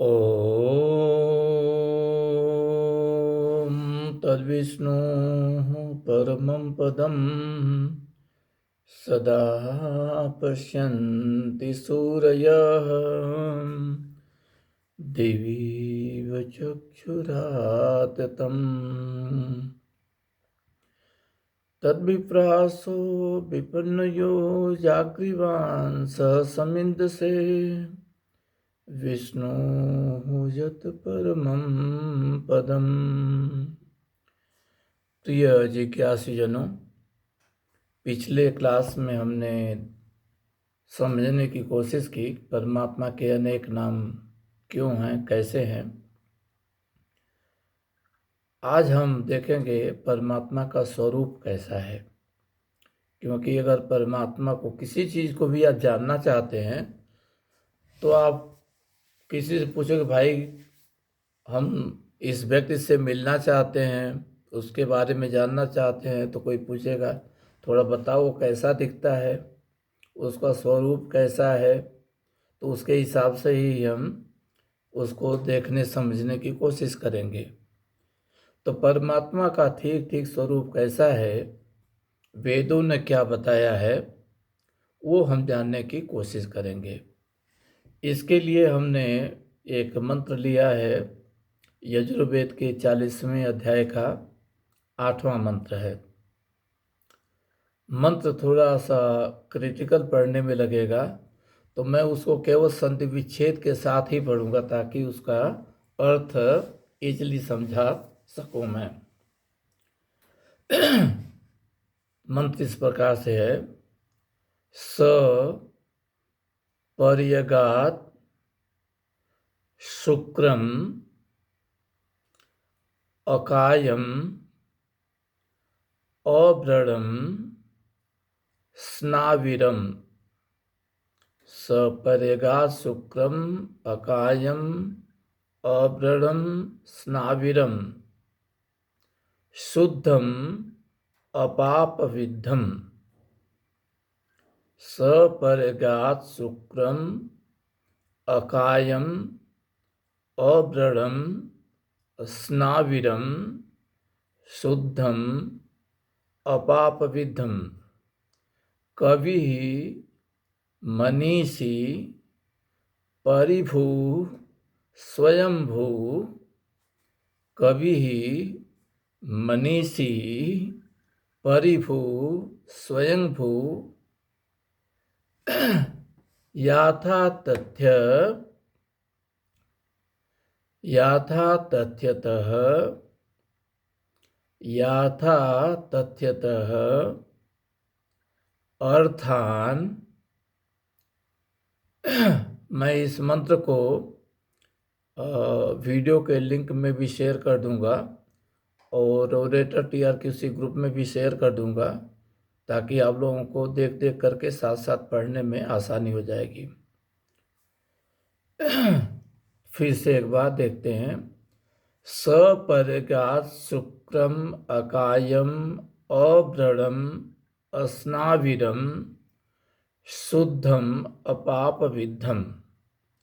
ॐ तद्विष्णुः परमं पदं सदा पश्यन्ति सूरयः दिवीव चक्षुराततम् तद्विप्रासो विपन्नयो जाग्रीवान् सह समिन्दसे विष्णु यत परमं पदम। प्रिय जिज्ञासुजनों, पिछले क्लास में हमने समझने की कोशिश की परमात्मा के अनेक नाम क्यों हैं, कैसे हैं। आज हम देखेंगे परमात्मा का स्वरूप कैसा है, क्योंकि अगर परमात्मा को किसी चीज़ को भी आप जानना चाहते हैं तो आप किसी से पूछोगे, भाई हम इस व्यक्ति से मिलना चाहते हैं, उसके बारे में जानना चाहते हैं, तो कोई पूछेगा थोड़ा बताओ वो कैसा दिखता है, उसका स्वरूप कैसा है, तो उसके हिसाब से ही हम उसको देखने समझने की कोशिश करेंगे। तो परमात्मा का ठीक ठीक स्वरूप कैसा है, वेदों ने क्या बताया है, वो हम जानने की कोशिश करेंगे। इसके लिए हमने एक मंत्र लिया है, यजुर्वेद के 40वें अध्याय का 8वां मंत्र है। मंत्र थोड़ा सा क्रिटिकल पढ़ने में लगेगा, तो मैं उसको केवल संधि विच्छेद के साथ ही पढ़ूंगा ताकि उसका अर्थ इजली समझा सकूं मैं। मंत्र इस प्रकार से है, स पर्यगात शुक्रम अकायम अव्रणम स्नाविरम। सपर्यगात शुक्रम अकायम अव्रणम स्नाविरम शुद्धम अपापविद्धम। सपर्यगात शुक्रम अकायम अव्रणम स्नाविरम शुद्धम अपापविद्धम। कवि मनीषी परिभू स्वयंभू। कवि मनीषी परिभू स्वयंभू याथा तथ्यतः अर्थान। मैं इस मंत्र को वीडियो के लिंक में भी शेयर कर दूंगा और ओरेटर TRQC ग्रुप में भी शेयर कर दूंगा, ताकि आप लोगों को देख देख करके साथ साथ पढ़ने में आसानी हो जाएगी। फिर से एक बार देखते हैं, सपर्यगात शुक्रम अकायम अव्रणम स्नाविरम शुद्धम अपापविद्धम।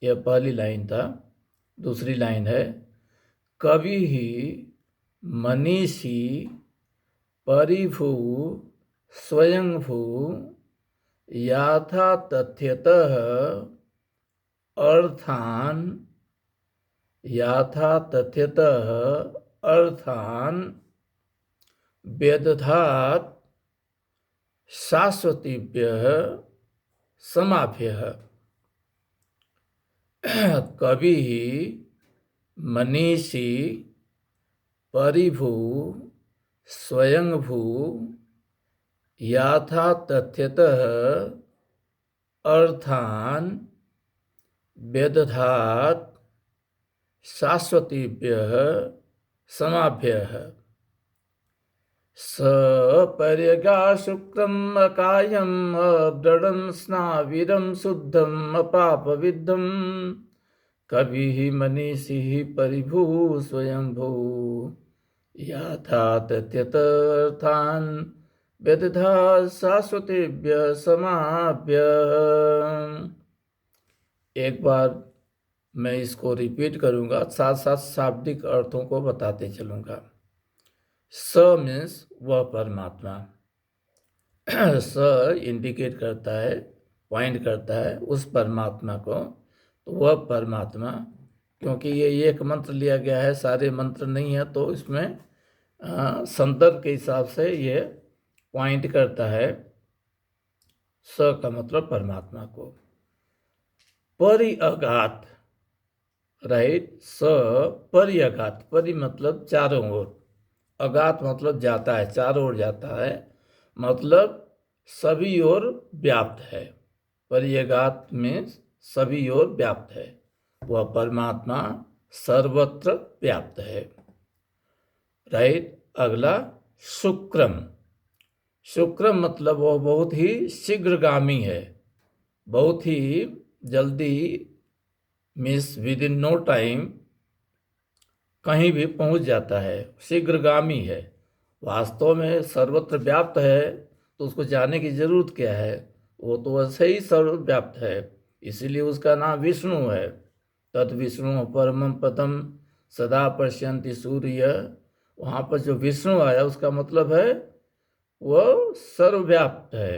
यह पहली लाइन था। दूसरी लाइन है, कवि मनीषी परिभू स्वयंभू याथा तथ्यतः अर्थान व्यदधात शाश्वतीभ्यः समाभ्यः। कवि मनीषी परिभू स्वयंभू याथा तथ्यतः अर्थान व्यदधात शाश्वतीभ्यः समाभ्यः। सपर्यगात शुक्रम अकायम अव्रणम स्नाविरम शुद्धम अपापविद्धम। कवि मनीषी परिभू स्वयंभू याथा तथ्यतर्थान व्यदधात शाश्वतेभ्यः समाभ्यः। एक बार मैं इसको रिपीट करूँगा, साथ साथ शाब्दिक अर्थों को बताते चलूँगा। स मीन्स वह परमात्मा। स इंडिकेट करता है, पॉइंट करता है उस परमात्मा को। तो वह परमात्मा, क्योंकि ये एक मंत्र लिया गया है, सारे मंत्र नहीं है, तो इसमें संदर्भ के हिसाब से ये पॉइंट करता है स का मतलब परमात्मा को। परिअगात, राइट, स परिअगात, परि मतलब चारों ओर, अगात मतलब जाता है, चारों ओर जाता है, मतलब सभी ओर व्याप्त है। परिअगात में सभी ओर व्याप्त है, वह परमात्मा सर्वत्र व्याप्त है, राइट। अगला शुक्रम। शुक्रम मतलब वह बहुत ही शीघ्रगामी है, बहुत ही जल्दी, means within no time कहीं भी पहुंच जाता है, शीघ्रगामी है। वास्तव में सर्वत्र व्याप्त है, तो उसको जाने की जरूरत क्या है, वो तो वैसे ही सर्वव्याप्त है, इसीलिए उसका नाम विष्णु है। तद विष्णु परमं पदम सदा पश्यन्ति सूर्य, वहाँ पर जो विष्णु आया उसका मतलब है वह सर्वव्याप्त है।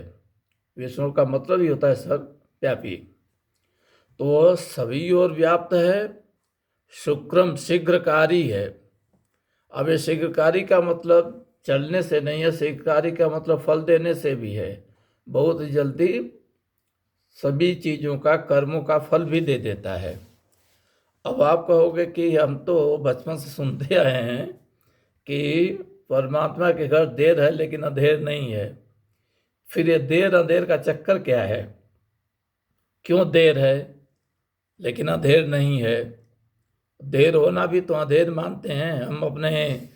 विष्णु का मतलब ही होता है सर्वव्यापी, तो वह सभी ओर व्याप्त है। शुक्रम शीघ्रकारी है। अब ये शीघ्रकारी का मतलब चलने से नहीं है, शीघ्रकारी का मतलब फल देने से भी है, बहुत जल्दी सभी चीज़ों का, कर्मों का फल भी दे देता है। अब आप कहोगे कि हम तो बचपन से सुनते आए हैं कि परमात्मा के घर देर है लेकिन अंधेर नहीं है, फिर ये देर अंधेर का चक्कर क्या है? क्यों देर है लेकिन अंधेर नहीं है? देर होना भी तो अंधेर मानते हैं हम। अपने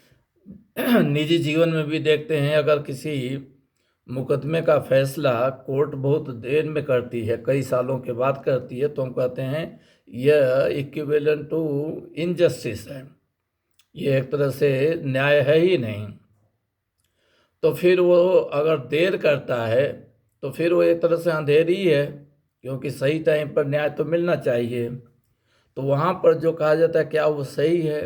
निजी जीवन में भी देखते हैं, अगर किसी मुकदमे का फैसला कोर्ट बहुत देर में करती है, कई सालों के बाद करती है, तो हम कहते हैं यह इक्विवेलेंट टू इनजस्टिस है, ये एक तरह से न्याय है ही नहीं। तो फिर वो अगर देर करता है तो फिर वो एक तरह से अंधेर ही है, क्योंकि सही टाइम पर न्याय तो मिलना चाहिए। तो वहाँ पर जो कहा जाता है क्या वो सही है?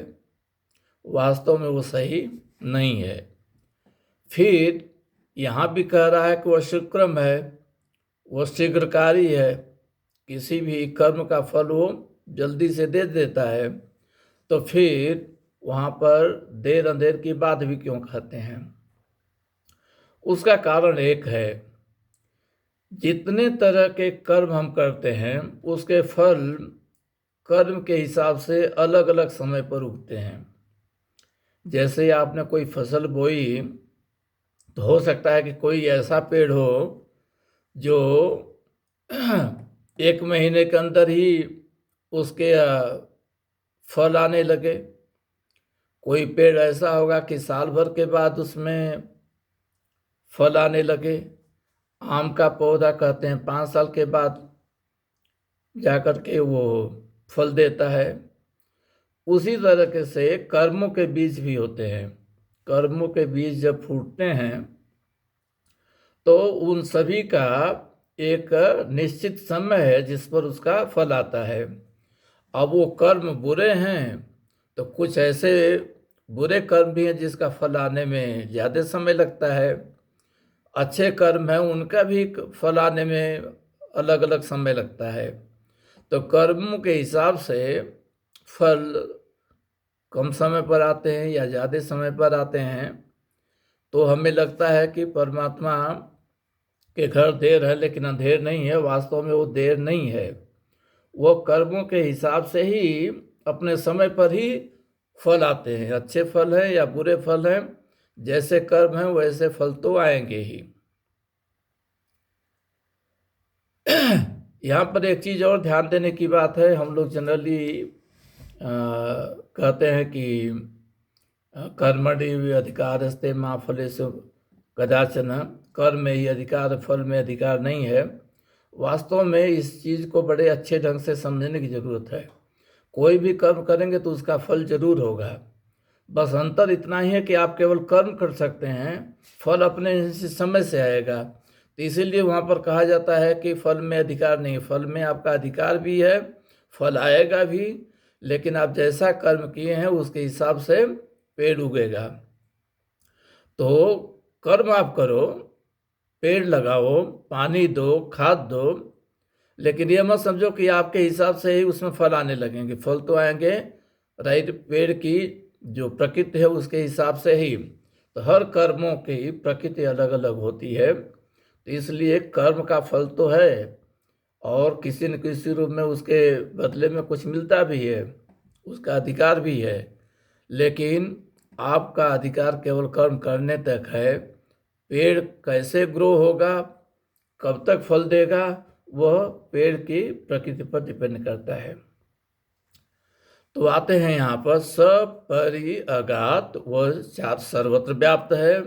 वास्तव में वो सही नहीं है। फिर यहाँ भी कह रहा है कि वह शुक्रम है, वो शीघ्रकारी है, किसी भी कर्म का फल वो जल्दी से दे देता है। तो फिर वहाँ पर देर अंधेर की बात भी क्यों कहते हैं? उसका कारण एक है, जितने तरह के कर्म हम करते हैं उसके फल कर्म के हिसाब से अलग अलग समय पर उगते हैं। जैसे आपने कोई फसल बोई, तो हो सकता है कि कोई ऐसा पेड़ हो जो 1 महीने के अंदर ही उसके फल आने लगे। कोई पेड़ ऐसा होगा कि साल भर के बाद उसमें फल आने लगे। आम का पौधा कहते हैं 5 साल के बाद जाकर के वो फल देता है। उसी तरीके से कर्मों के बीज भी होते हैं। कर्मों के बीज जब फूटते हैं तो उन सभी का एक निश्चित समय है जिस पर उसका फल आता है। अब वो कर्म बुरे हैं तो कुछ ऐसे बुरे कर्म भी हैं जिसका फल आने में ज़्यादा समय लगता है। अच्छे कर्म हैं उनका भी फल आने में अलग अलग समय लगता है। तो कर्मों के हिसाब से फल कम समय पर आते हैं या ज़्यादा समय पर आते हैं। तो हमें लगता है कि परमात्मा के घर देर है लेकिन अंधेर नहीं है। वास्तव में वो देर नहीं है, वो कर्मों के हिसाब से ही अपने समय पर ही फल आते हैं। अच्छे फल हैं या बुरे फल हैं, जैसे कर्म हैं वैसे फल तो आएंगे ही। यहाँ पर एक चीज़ और ध्यान देने की बात है। हम लोग जनरली कहते हैं कि कर्मणि अधिकारस्ते मा फलेषु कदाचन, कर्म में ही अधिकार, फल में अधिकार नहीं है। वास्तव में इस चीज़ को बड़े अच्छे ढंग से समझने की ज़रूरत है। कोई भी कर्म करेंगे तो उसका फल जरूर होगा, बस अंतर इतना ही है कि आप केवल कर्म कर सकते हैं, फल अपने समय से आएगा। तो इसीलिए वहाँ पर कहा जाता है कि फल में अधिकार नहीं। फल में आपका अधिकार भी है, फल आएगा भी, लेकिन आप जैसा कर्म किए हैं उसके हिसाब से पेड़ उगेगा। तो कर्म आप करो, पेड़ लगाओ, पानी दो, खाद दो, लेकिन ये मत समझो कि आपके हिसाब से ही उसमें फल आने लगेंगे। फल तो आएंगे राइट पेड़ की जो प्रकृति है उसके हिसाब से ही। तो हर कर्मों की प्रकृति अलग अलग होती है, तो इसलिए कर्म का फल तो है और किसी न किसी रूप में उसके बदले में कुछ मिलता भी है, उसका अधिकार भी है। लेकिन आपका अधिकार केवल कर्म करने तक है। पेड़ कैसे ग्रो होगा, कब तक फल देगा, वह पेड़ की प्रकृति पर डिपेंड करता है। तो आते हैं यहाँ पर सपरि अगात, वह चार सर्वत्र व्याप्त है,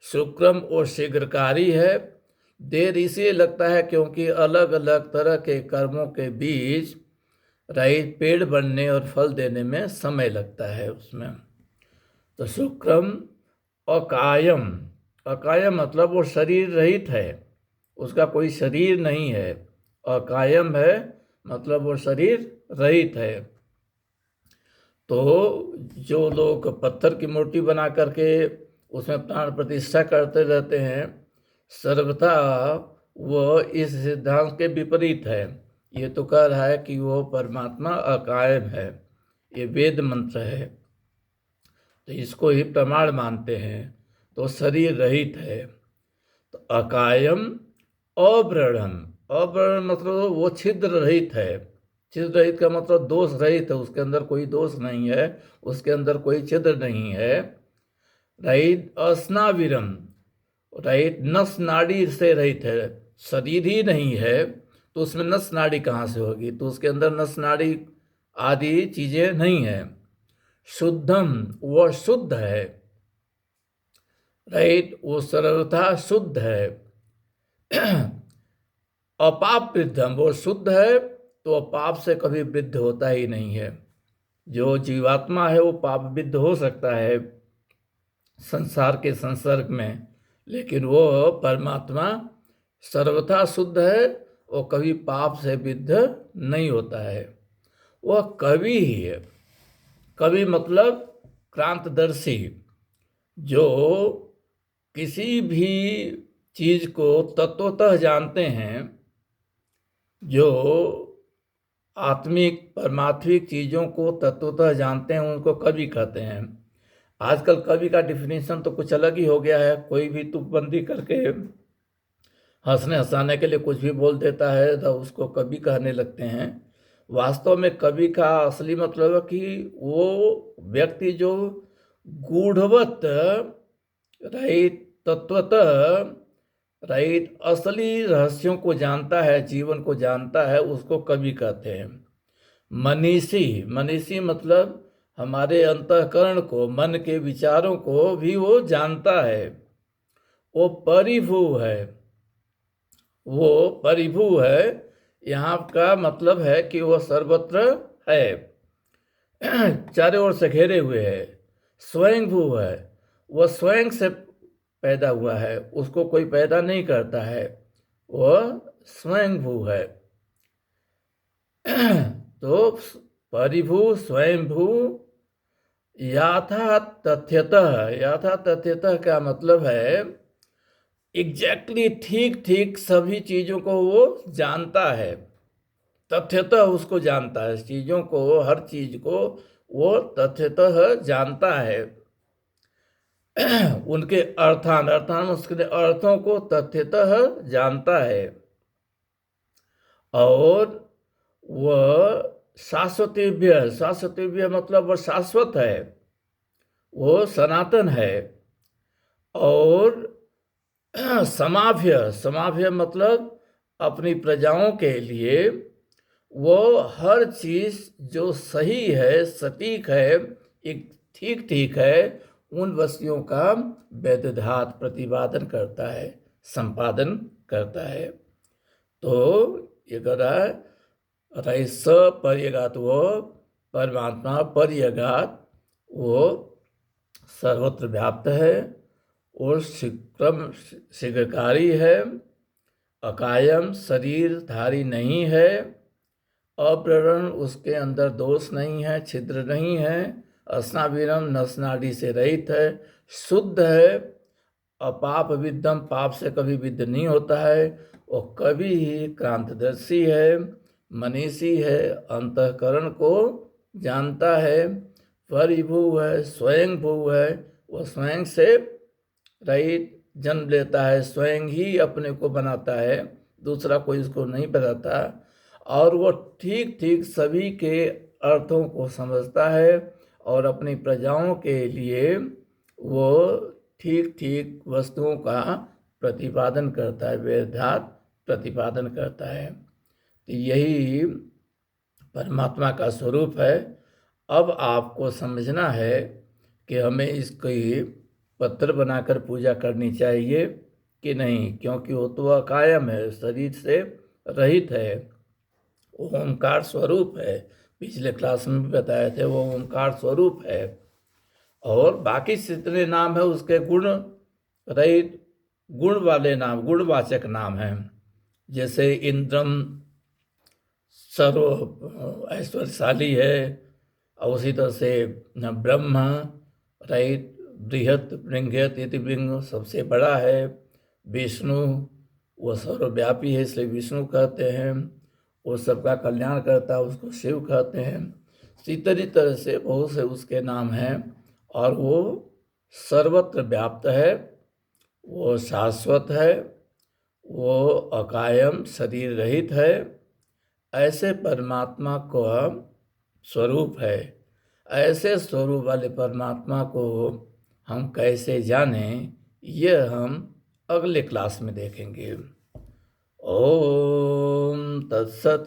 शुक्रम और शीघ्रकारी है। देर इसलिए लगता है क्योंकि अलग अलग तरह के कर्मों के बीच राइट पेड़ बनने और फल देने में समय लगता है उसमें। तो शुक्रम अकायम, अकायम मतलब वो शरीर रहित है, उसका कोई शरीर नहीं है। अकायम है मतलब वो शरीर रहित है। तो जो लोग पत्थर की मूर्ति बना करके उसमें प्राण प्रतिष्ठा करते रहते हैं, सर्वथा वह इस सिद्धांत के विपरीत है। ये तो कह रहा है कि वो परमात्मा अकायम है, ये वेद मंत्र है, तो इसको ही प्रमाण मानते हैं। तो शरीर रहित है। तो अकायम अव्रणम, अव्रणम मतलब वो छिद्र रहित है। छिद्र रहित का मतलब दोष रहित है, उसके अंदर कोई दोष नहीं है, उसके अंदर कोई छिद्र नहीं है। रहित अस्नाविरम, राइट नस नाड़ी से रहित है, शरीर ही नहीं है तो उसमें नस नाड़ी कहाँ से होगी, तो उसके अंदर नस नाड़ी आदि चीजें नहीं है। शुद्धम, वह शुद्ध है, राइट वो सर्वथा शुद्ध है। अपाप वृद्धम, वो शुद्ध है तो पाप से कभी वृद्ध होता ही नहीं है। जो जीवात्मा है वो पाप विद्ध हो सकता है संसार के संसर्ग में, लेकिन वो परमात्मा सर्वथा शुद्ध है, वो कभी पाप से विद्ध नहीं होता है। वह कवि ही है। कवि मतलब क्रांतदर्शी, जो किसी भी चीज को तत्वतः जानते हैं, जो आत्मिक परमात्मिक चीजों को तत्वतः जानते हैं, उनको कवि कहते हैं। आजकल कवि का डिफिनेशन तो कुछ अलग ही हो गया है, कोई भी तुकबंदी करके हंसने हंसाने के लिए कुछ भी बोल देता है तो उसको कवि कहने लगते हैं। वास्तव में कवि का असली मतलब है कि वो व्यक्ति जो गूढ़वत राइट तत्वतः राइट असली रहस्यों को जानता है, जीवन को जानता है, उसको कवि कहते हैं। मनीषी, मनीषी मतलब हमारे अंतःकरण को, मन के विचारों को भी वो जानता है। वो परिभू है, वो परिभू है। यहाँ का मतलब है कि वो सर्वत्र है, चारों ओर से घेरे हुए है। स्वयंभू है, वह स्वयं से पैदा हुआ है, उसको कोई पैदा नहीं करता है, वह स्वयंभू है। तो परिभू स्वयंभू याथा तथ्यतः, याथा तथ्यतः का मतलब है एग्जैक्टली ठीक ठीक सभी चीजों को वो जानता है। तथ्यतः उसको जानता है, चीजों को, हर चीज को वो तथ्यतः जानता है। उनके अर्थान, अर्थान उसके अर्थों को तथ्यतः जानता है। और वह शाश्वतीभ्य, शाश्वतीभ्य मतलब वह शाश्वत है, वो सनातन है। और समाभ्य, समाभ्य मतलब अपनी प्रजाओं के लिए वो हर चीज जो सही है, सटीक है, एक ठीक ठीक है, उन वस्तुओं का वेदधात प्रतिपादन करता है, संपादन करता है। तो ये कह रहा है स पर्यगात, वो परमात्मा पर्यगात वो सर्वत्र व्याप्त है और शीघ्रकारी है, अकायम शरीरधारी नहीं है, अप्रवण, उसके अंदर दोष नहीं है, छिद्र नहीं है। अस्नाविरम, नस नाड़ी से रहित है, शुद्ध है। अपाप विद्धम, पाप से कभी विद्ध नहीं होता है। वो कभी ही क्रांतदर्शी है, मनीषी है, अंतःकरण को जानता है, परिभू है, स्वयं भू है। वो स्वयं से रहित, जन्म लेता है, स्वयं ही अपने को बनाता है, दूसरा कोई उसको नहीं बनाता। और वो ठीक ठीक सभी के अर्थों को समझता है और अपनी प्रजाओं के लिए वो ठीक ठीक वस्तुओं का प्रतिपादन करता है, वेदांत प्रतिपादन करता है। तो यही परमात्मा का स्वरूप है। अब आपको समझना है कि हमें इसकी पत्र बनाकर पूजा करनी चाहिए कि नहीं, क्योंकि वो तो अकायम है, शरीर से रहित है, ओमकार स्वरूप है। पिछले क्लास में भी बताए थे, वो ओमकार स्वरूप है। और बाकी जितने नाम है उसके गुण रहित, गुण वाले नाम, गुणवाचक नाम हैं। जैसे इंद्रम सर्व ऐश्वर्यशाली है, और उसी तरह से ब्रह्म रहित, बृहत बृंगयत इति बृंग सबसे बड़ा है। विष्णु वो सर्वव्यापी है, इसलिए विष्णु कहते हैं। वो सबका कल्याण करता है, उसको शिव कहते हैं। इसी तरह से बहुत से उसके नाम हैं। और वो सर्वत्र व्याप्त है, वो शाश्वत है, वो अकायम शरीर रहित है। ऐसे परमात्मा को स्वरूप है। ऐसे स्वरूप वाले परमात्मा को हम कैसे जानें, यह हम अगले क्लास में देखेंगे। ओम तत्सत।